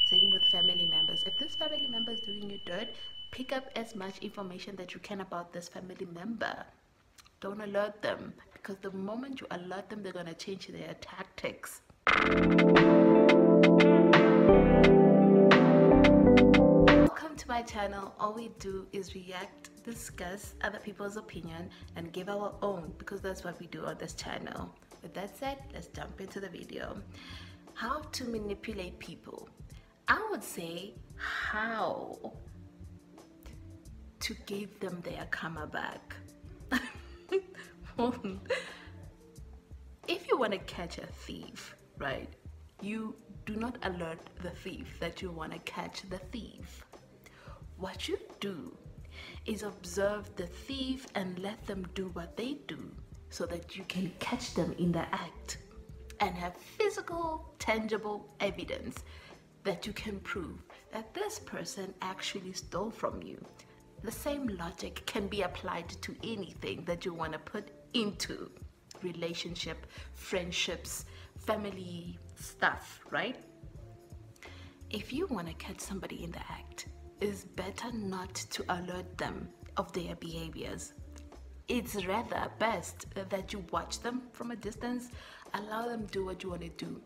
Same with family members. If this family member is doing you dirt, pick up as much information that you can about this family member. Don't alert them, because the moment you alert them, they're going to change their tactics. Welcome to my channel. All we do is react, discuss other people's opinion, and give our own, because that's what we do on this channel. With that said, let's jump into the video. How to manipulate people. I would say how to give them their karma back. If you want to catch a thief, right, you do not alert the thief that you want to catch the thief. What you do is observe the thief and let them do what they do, so that you can catch them in the act and have physical, tangible evidence that you can prove that this person actually stole from you. The same logic can be applied to anything that you want to put into relationship, friendships, family stuff, right? If you want to catch somebody in the act, it's better not to alert them of their behaviors. It's rather best that you watch them from a distance, allow them do what you want to do.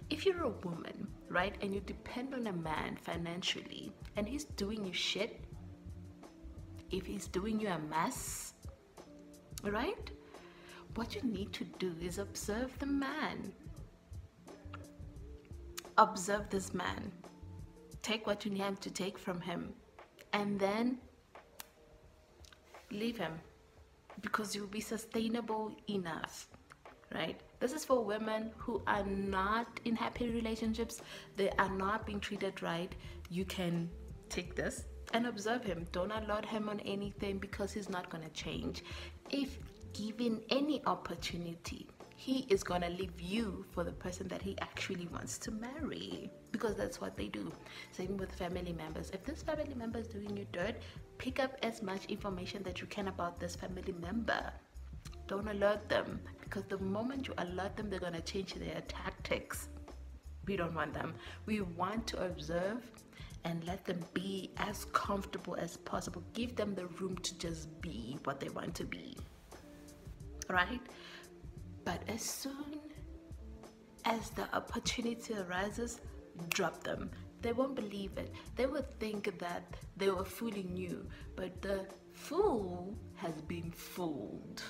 If you're a woman, right, and you depend on a man financially, and he's doing you shit, if he's doing you a mess, right, what you need to do is observe the man. Observe this man. Take what you need to take from him, and then leave him, because you'll be sustainable enough, right? This is for women who are not in happy relationships. They are not being treated right. You can take this and observe him. Don't alert him on anything, because he's not going to change. If given any opportunity, he is going to leave you for the person that he actually wants to marry, because that's what they do. Same with family members. If this family member is doing you dirt, pick up as much information that you can about this family member. Don't alert them, because the moment you alert them, they're going to change their tactics. We don't want them. We want to observe and let them be as comfortable as possible. Give them the room to just be what they want to be, right? But as soon as the opportunity arises, drop them. They won't believe it. They would think that they were fooling you, but the fool has been fooled.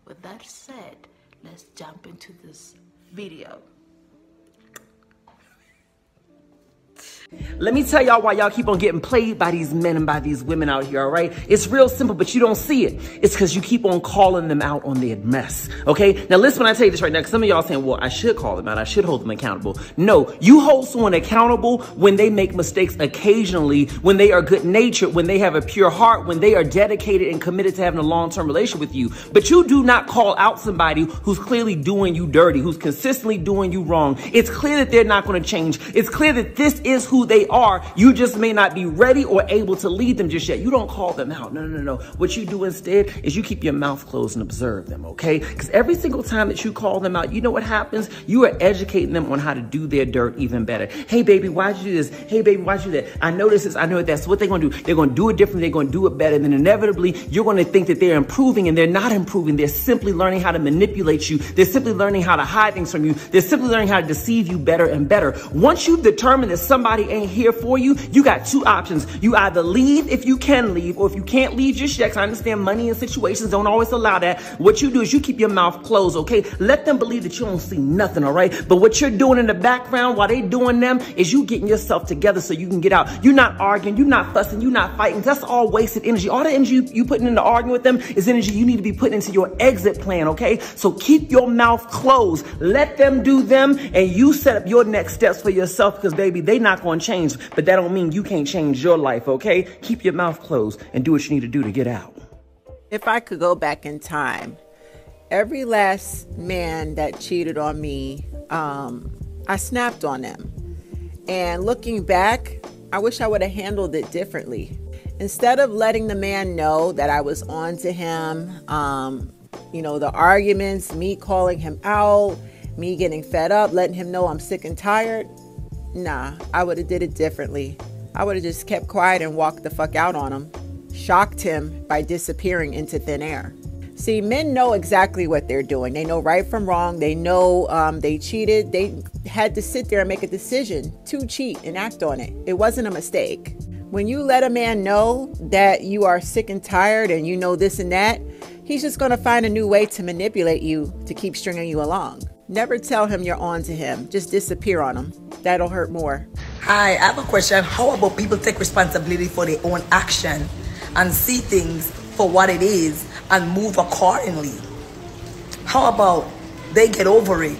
With that said, let's jump into this video. Let me tell y'all why y'all keep on getting played by these men and by these women out here, all right? It's real simple, but you don't see it. It's because you keep on calling them out on their mess, okay? Now, listen when I tell you this right now, because some of y'all saying, well, I should call them out. I should hold them accountable. No, you hold someone accountable when they make mistakes occasionally, when they are good-natured, when they have a pure heart, when they are dedicated and committed to having a long-term relationship with you. But you do not call out somebody who's clearly doing you dirty, who's consistently doing you wrong. It's clear that they're not going to change. It's clear that this is who they are. You just may not be ready or able to lead them just yet. You don't call them out. No. What you do instead is you keep your mouth closed and observe them, okay? Because every single time that you call them out, you know what happens? You are educating them on how to do their dirt even better. Hey, baby, why'd you do this? Hey, baby, why'd you do that? I know this is, I know that. So what they're going to do, they're going to do it differently. They're going to do it better. And then inevitably, you're going to think that they're improving, and they're not improving. They're simply learning how to manipulate you. They're simply learning how to hide things from you. They're simply learning how to deceive you better and better. Once you've determined that somebody ain't here for you, you got two options. You either leave if you can leave, or if you can't leave just yet, because I understand money and situations don't always allow that. What you do is you keep your mouth closed, okay? Let them believe that you don't see nothing, all right? But what you're doing in the background while they doing them is you getting yourself together so you can get out. You're not arguing, you're not fussing, you're not fighting. That's all wasted energy. All the energy you putting into arguing with them is energy you need to be putting into your exit plan, okay? So keep your mouth closed. Let them do them, and you set up your next steps for yourself, because baby, they not going to change, but that don't mean you can't change your life, okay? Keep your mouth closed and do what you need to do to get out. If I could go back in time, every last man that cheated on me, I snapped on them. And looking back, I wish I would have handled it differently. Instead of letting the man know that I was on to him, you know, the arguments, me calling him out, me getting fed up, letting him know I'm sick and tired, Nah, I would have did it differently. I would have just kept quiet and walked the fuck out on him. Shocked him by disappearing into thin air. See, men know exactly what they're doing. They know right from wrong. They know they cheated. They had to sit there and make a decision to cheat and act on it. It wasn't a mistake. When you let a man know that you are sick and tired and you know this and that, he's just going to find a new way to manipulate you to keep stringing you along. Never tell him you're on to him. Just disappear on him. That'll hurt more. Hi, I have a question. How about people take responsibility for their own action and see things for what it is and move accordingly? How about they get over it,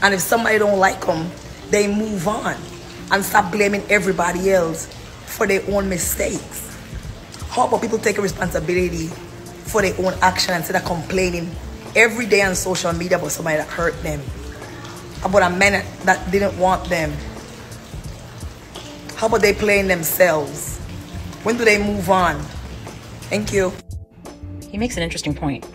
and if somebody don't like them, they move on and stop blaming everybody else for their own mistakes? How about people taking responsibility for their own action instead of complaining every day on social media about somebody that hurt them, about a man that didn't want them? How about they playing themselves? When do they move on? Thank you. He makes an interesting point.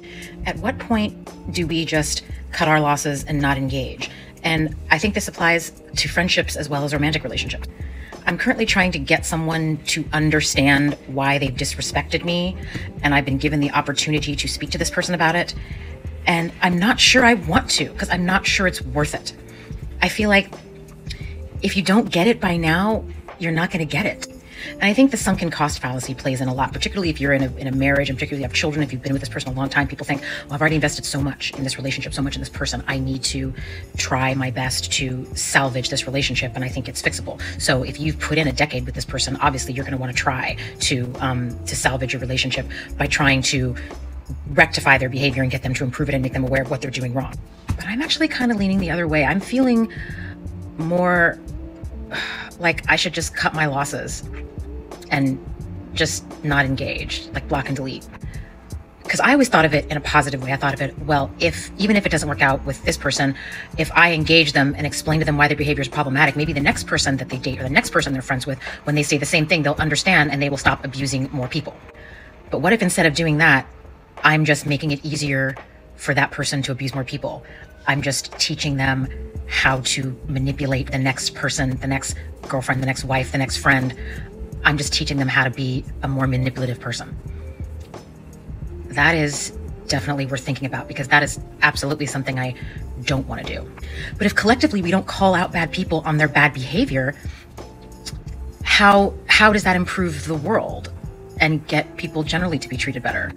At what point do we just cut our losses and not engage? And I think this applies to friendships as well as romantic relationships. I'm currently trying to get someone to understand why they've disrespected me, and I've been given the opportunity to speak to this person about it. And I'm not sure I want to, because I'm not sure it's worth it. I feel like if you don't get it by now, you're not going to get it. And I think the sunken cost fallacy plays in a lot, particularly if you're in a marriage, and particularly if you have children. If you've been with this person a long time, people think, well, I've already invested so much in this relationship, so much in this person. I need to try my best to salvage this relationship, and I think it's fixable. So if you've put in a decade with this person, obviously you're going to want to try to salvage your relationship by trying to rectify their behavior and get them to improve it and make them aware of what they're doing wrong. But I'm actually kind of leaning the other way. I'm feeling more like I should just cut my losses and just not engage, like block and delete. Because I always thought of it in a positive way. I thought of it, well, even if it doesn't work out with this person, if I engage them and explain to them why their behavior is problematic, maybe the next person that they date or the next person they're friends with, when they say the same thing, they'll understand and they will stop abusing more people. But what if instead of doing that, I'm just making it easier for that person to abuse more people? I'm just teaching them how to manipulate the next person, the next girlfriend, the next wife, the next friend. I'm just teaching them how to be a more manipulative person. That is definitely worth thinking about, because that is absolutely something I don't want to do. But if collectively we don't call out bad people on their bad behavior, how does that improve the world and get people generally to be treated better?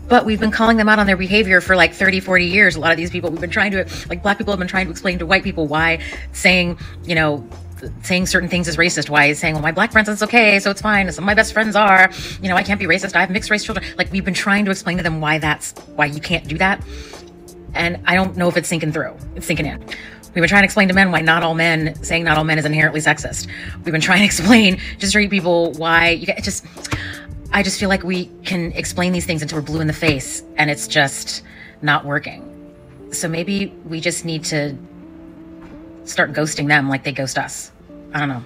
But we've been calling them out on their behavior for like 30, 40 years. A lot of these people, we've been trying to, like black people have been trying to explain to white people why saying certain things is racist. Why saying, well, my black friends, it's okay, so it's fine. Some of my best friends are, I can't be racist. I have mixed race children. Like, we've been trying to explain to them why you can't do that. And I don't know if it's sinking through. It's sinking in. We've been trying to explain to men why saying not all men is inherently sexist. We've been trying to explain to straight people why I just feel like we can explain these things until we're blue in the face, and it's just not working. So maybe we just need to start ghosting them like they ghost us. I don't know.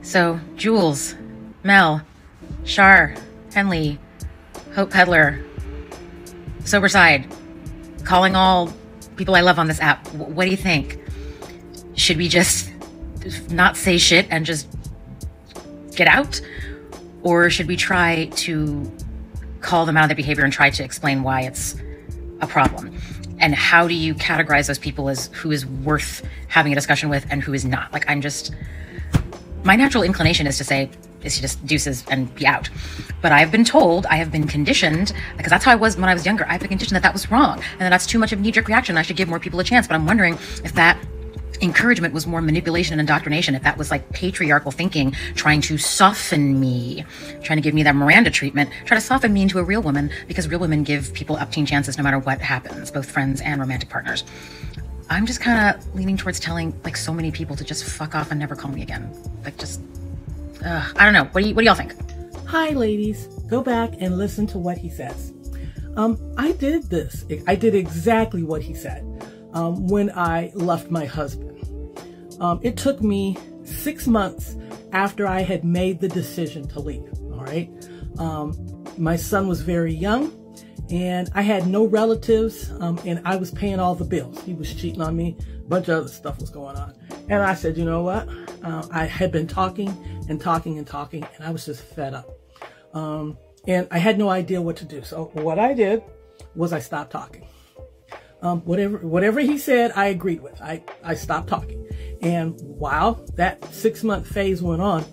So, Jules, Mel, Shar, Henley, Hope Peddler, Sober Side, calling all people I love on this app. What do you think? Should we just not say shit and just get out? Or should we try to call them out of their behavior and try to explain why it's a problem? And how do you categorize those people as who is worth having a discussion with and who is not? Like, my natural inclination is to just deuces and be out. But I have been conditioned, because that's how I was when I was younger. I've been conditioned that was wrong and that that's too much of a knee-jerk reaction. I should give more people a chance. But I'm wondering if that encouragement was more manipulation and indoctrination, if that was like patriarchal thinking, trying to soften me, trying to give me that Miranda treatment, try to soften me into a real woman, because real women give people upteen chances no matter what happens, both friends and romantic partners. I'm just kind of leaning towards telling like so many people to just fuck off and never call me again. Like, just, I don't know. What do y'all think? Hi, ladies. Go back and listen to what he says. I did this. I did exactly what he said. When I left my husband. It took me 6 months after I had made the decision to leave, all right? My son was very young, and I had no relatives, and I was paying all the bills. He was cheating on me. A bunch of other stuff was going on. And I said, you know what? I had been talking and talking and talking, and I was just fed up. And I had no idea what to do. So what I did was I stopped talking. Whatever he said, I agreed with. I stopped talking. And while that 6-month phase went on,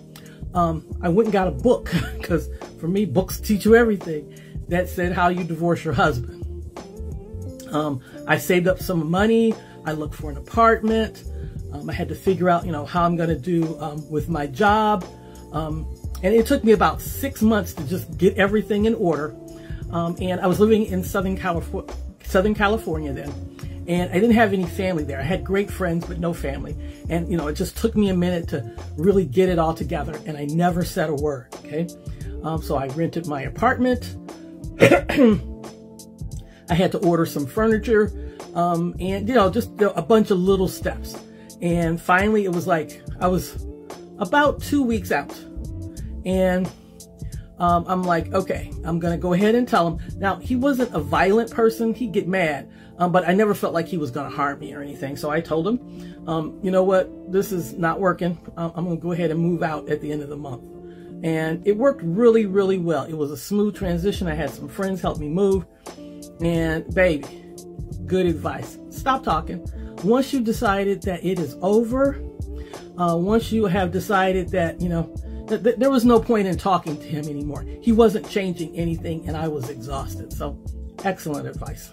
I went and got a book, because for me, books teach you everything, that said how you divorce your husband. I saved up some money. I looked for an apartment. I had to figure out, how I'm going to do with my job. And it took me about 6 months to just get everything in order. And I was living in Southern California then. And I didn't have any family there. I had great friends, but no family. And, it just took me a minute to really get it all together. And I never said a word, okay? So I rented my apartment. I had to order some furniture. And, just a bunch of little steps. And finally, it was like I was about 2 weeks out. And I'm like, okay, I'm going to go ahead and tell him. Now, he wasn't a violent person. He'd get mad. But I never felt like he was going to harm me or anything. So I told him, you know what? This is not working. I'm going to go ahead and move out at the end of the month. And it worked really, really well. It was a smooth transition. I had some friends help me move. And baby, good advice. Stop talking. Once you decided that it is over, once you have decided that, there was no point in talking to him anymore. He wasn't changing anything, and I was exhausted. So, excellent advice.